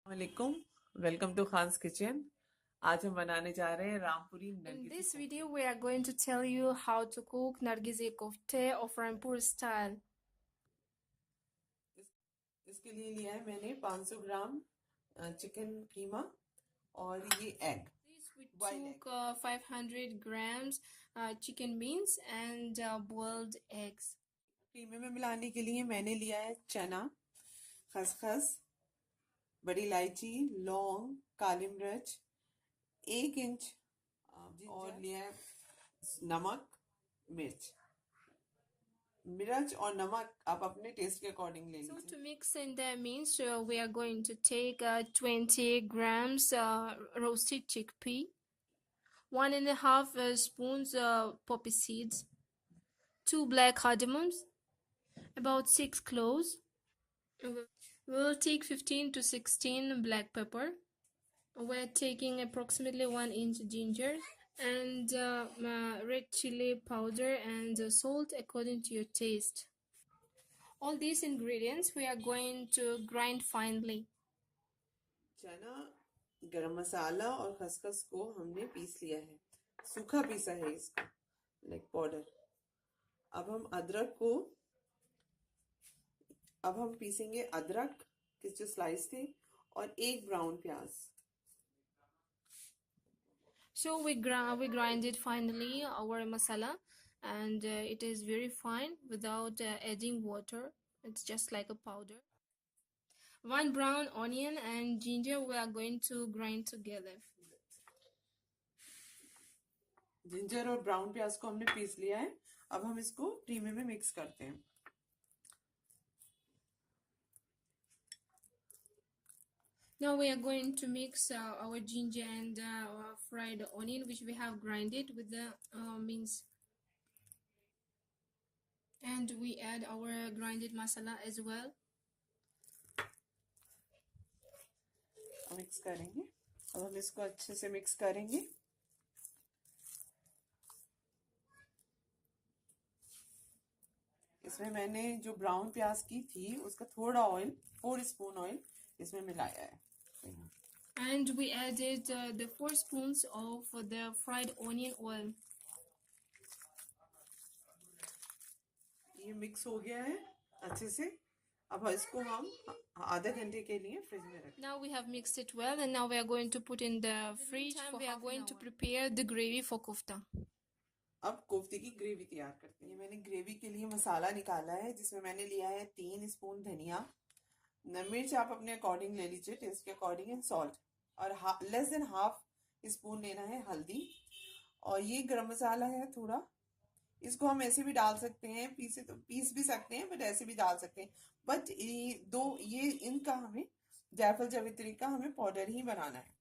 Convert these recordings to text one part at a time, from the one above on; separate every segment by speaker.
Speaker 1: वालेकुम, welcome to Khans kitchen. आज हम बनाने जा रहे हैं रामपुरी
Speaker 2: In
Speaker 1: नरगिसी
Speaker 2: this
Speaker 1: कोफ्ते।
Speaker 2: video, we are going to tell you how to cook Nargisi Kofta of Rampuri style.
Speaker 1: इस, इसके लिए लिया है मैंने 500 ग्राम चिकन कीमा और ये egg,
Speaker 2: This we
Speaker 1: boiled egg.
Speaker 2: took 500 grams chicken mince and boiled eggs.
Speaker 1: कीमे में मिलाने के लिए मैंने लिया है चना, खसखस, बड़ी इलायची, लौंग, काली मिर्च, 1 इंच और लिया है नमक, मिर्च। मिर्च और नमक आप अपने टेस्ट के अकॉर्डिंग ले
Speaker 2: So
Speaker 1: लीजिए।
Speaker 2: to mix in the mince, we are going to take 20 grams roasted chickpea, 1.5 spoons poppy seeds, 2 black cardamoms, about 6 cloves. We'll take 15 to 16 black pepper. We're taking approximately 1 inch ginger and red chili powder and salt according to your taste. All these ingredients we are going to grind finely.
Speaker 1: चना, गरम मसाला और खसखस को हमने piece लिया है, सूखा पीसा है इसको, लाइक पाउडर। अब हम पीसेंगे अदरक के जो स्लाइस थे और 1 ब्राउन प्याज।
Speaker 2: So we grind it finally, our masala, and it is very fine without adding water. It's just like a powder. 1 brown onion and ginger we are going to grind together.
Speaker 1: Ginger और brown प्याज को हमने piece लिया है। अब हम इसको प्रीमे में मिक्स करते हैं।
Speaker 2: Now we are going to mix our ginger and fried onion, which we have grinded with the mince. And we add our grinded masala as well.
Speaker 1: Mix करेंगे। अब हम इसको अच्छे से मिक्स करेंगे। इसमें मैंने जो ब्राउन प्याज की थी उसका थोड़ा ऑयल, 4 स्पून ऑयल इसमें मिलाया है।
Speaker 2: And we added the 4 spoons of the fried onion oil.
Speaker 1: ये मिक्स हो गया है अच्छे से। अब इसको हम आधे घंटे के लिए फ्रिज में रखें।
Speaker 2: Now we have mixed it well, and now we are going to put in the fridge. For we are going to prepare the gravy for kofta.
Speaker 1: अब कोफ्ते की ग्रेवी तैयार करते हैं। मैंने ग्रेवी के लिए मसाला निकाला है, जिसमें मैंने लिया है 3 स्पून धनिया, मिर्च आप अपने अकॉर्डिंग ले लीजिए, टेस्ट के अकॉर्डिंग, एंड सॉल्ट, और लेस देन हाफ स्पून लेना है हल्दी। और ये गरम मसाला है थोड़ा, इसको हम ऐसे भी डाल सकते हैं, पीस भी सकते हैं, बट ऐसे भी डाल सकते हैं। बट ये इनका हमें जायफल जावित्री का हमें पाउडर ही बनाना है।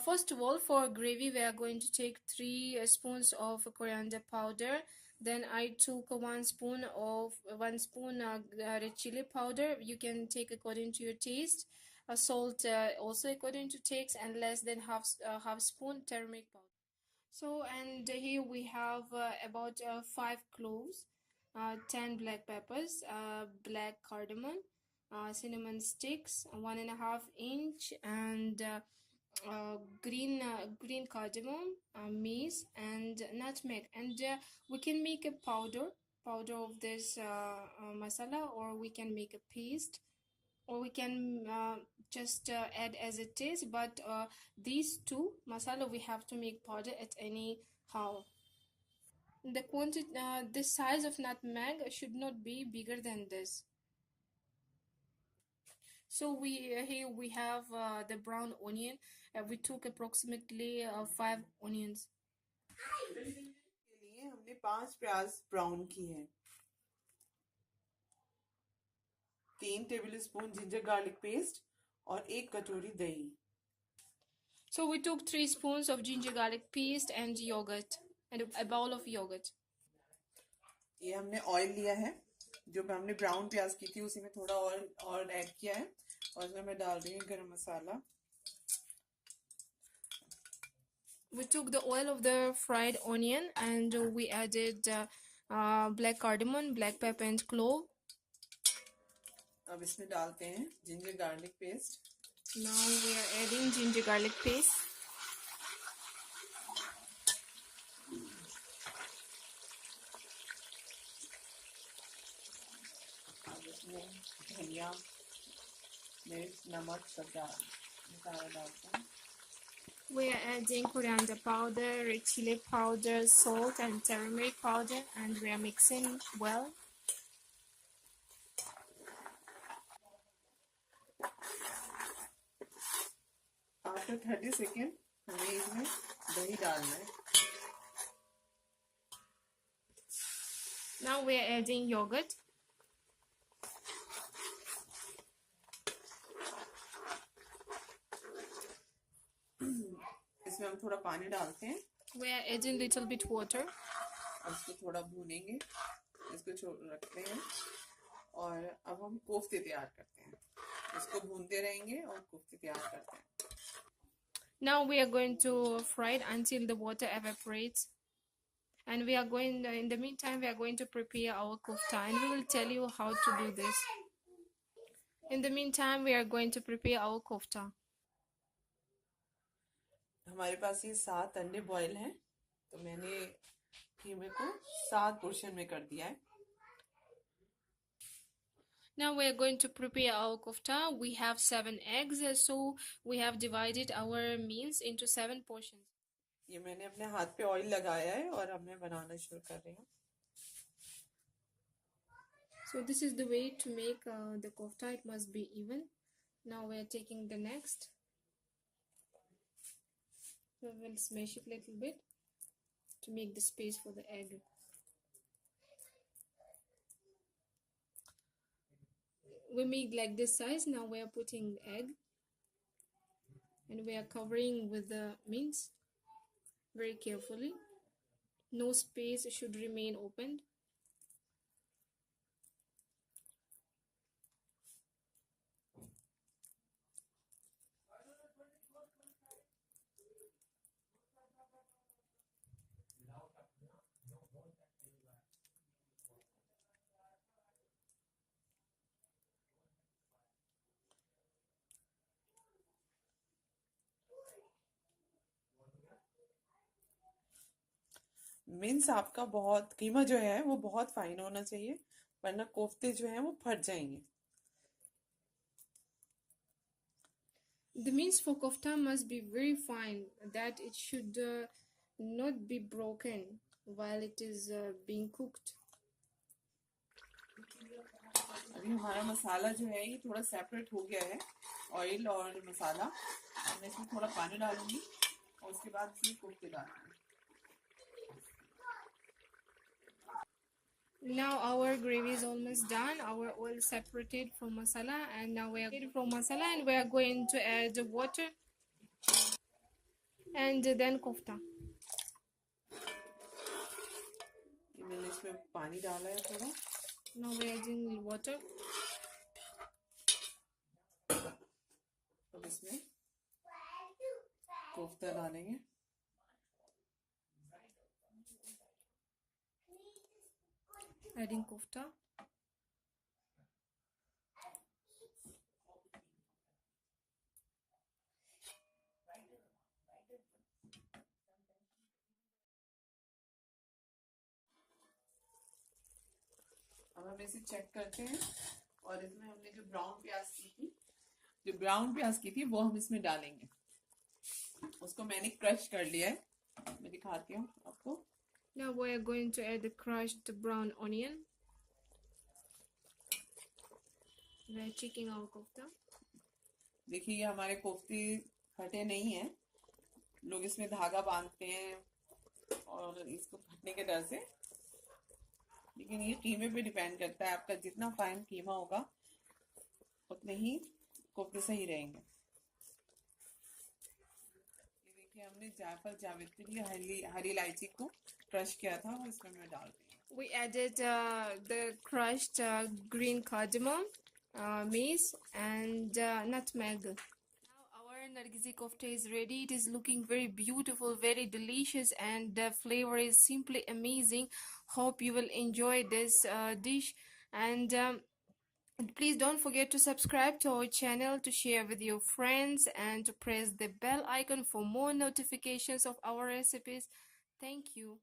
Speaker 2: First of all, for gravy, we are going to take 3 spoons of coriander powder. Then I took 1 spoon red chili powder. You can take according to your taste. Salt also according to taste, and less than half spoon turmeric powder. So, and here we have about 5 cloves, 10 black peppers, black cardamom, cinnamon sticks, 1.5 inch, and green cardamom, mace, and nutmeg. And we can make a powder of this masala, or we can make a paste, or we can just add as it is. But these two masala we have to make powder at any how. The quantity, the size of nutmeg should not be bigger than this. So here we have the brown onion. We took approximately 5 onions.
Speaker 1: के लिए हमने 5 प्याज brown की है, 3 table spoon ginger garlic paste और 1 कटोरी दही।
Speaker 2: So we took 3 spoons of ginger garlic paste and yogurt, and a bowl of yogurt.
Speaker 1: ये हमने ऑयल लिया है, जो हमने ब्राउन प्याज की थी उसी में थोड़ा ऑयल और ऐड किया है, और इसमें मैं डाल रही हूँ गरम मसाला।
Speaker 2: We took the oil of the fried onion, and we added black cardamom, black pepper and clove.
Speaker 1: अब इसमें डालते हैं ginger garlic paste.
Speaker 2: Now we are adding ginger garlic paste.
Speaker 1: अब इसमें धनिया, मिर्च, नमक सब मसाला डालते हैं.
Speaker 2: We are adding coriander powder, red chili powder, salt and turmeric powder, and we are mixing well.
Speaker 1: After 30 second हमें इसमें दही डालना है.
Speaker 2: Now we are adding yogurt.
Speaker 1: इसमें हम थोड़ा पानी डालते हैं.
Speaker 2: We are adding little bit water.
Speaker 1: और इसको थोड़ा भूनेंगे. इसको रखते हैं और अब हम कोफ्ते तैयार करते हैं. इसको भूनते रहेंगे और कोफ्ते तैयार करते हैं.
Speaker 2: Now we are going to fry it until the water evaporates. And we are going, in the meantime, we are going to prepare our kofta and we will tell you how to do this. In the meantime, we are going to prepare our kofta.
Speaker 1: हमारे पास ये 7 अंडे boil हैं, तो मैंने कीमे को 7 portion में कर दिया है.
Speaker 2: Now we are going to prepare our kofta. We have 7 eggs, so we have divided our mince into 7 portions.
Speaker 1: ये मैंने अपने हाथ पे ऑयल लगाया है और अब मैं बनाना शुरू कर रही हूँ.
Speaker 2: So this is the way to make the kofta. It must be even. Now we are taking the next. So we'll smash it a little bit to make the space for the egg. We make like this size. Now we are putting egg and we are covering with the mince very carefully. No space should remain opened.
Speaker 1: Mince आपका बहुत कीमा जो है वो बहुत fine होना चाहिए, वरना कोफ्ते जो हैं वो फट जाएंगे.
Speaker 2: The mince for kofta must be very fine, that it should not be broken while it is being cooked.
Speaker 1: अभी हमारा मसाला जो है ये थोड़ा सेपरेट हो गया है, ऑयल और मसाला. मैं इसमें थोड़ा पानी डालूंगी और उसके बाद इसमें कोफ्ते डालूंगी.
Speaker 2: Now our gravy is almost done. Our oil separated from masala, and now we are going to add water and then kofta.
Speaker 1: मैंने इसमें पानी डाला है थोड़ा.
Speaker 2: Now we are adding water.
Speaker 1: अब इसमें कोफ्ता डालेंगे.
Speaker 2: Adding kofta.
Speaker 1: अब हम इसे चेक करते हैं और इसमें हमने जो ब्राउन प्याज की थी वो हम इसमें डालेंगे. उसको मैंने क्रश कर लिया है, मैं दिखाती हूँ आपको.
Speaker 2: Now we are going to add the crushed brown onion. We are checking our kofta.
Speaker 1: देखिए ये हमारे कोफ्ते फटे नहीं हैं. लोग इसमें धागा बांधते हैं और इसको फटने के डर से, लेकिन ये कीमे पे डिपेंड करता है. आपका जितना फाइन कीमा होगा उतने ही कोफ्ते सही रहेंगे. ये देखिए हमने जायफल जावित्री हरी इलायची को क्रश किया था, वो इसमें मैं डाल रही हूँ.
Speaker 2: We added the crushed green cardamom, mace and nutmeg. Now our Nargisi Kofta is ready. It is looking very beautiful, very delicious, and the flavor is simply amazing. Hope you will enjoy this dish. And please don't forget to subscribe to our channel, to share with your friends, and to press the bell icon for more notifications of our recipes. Thank you.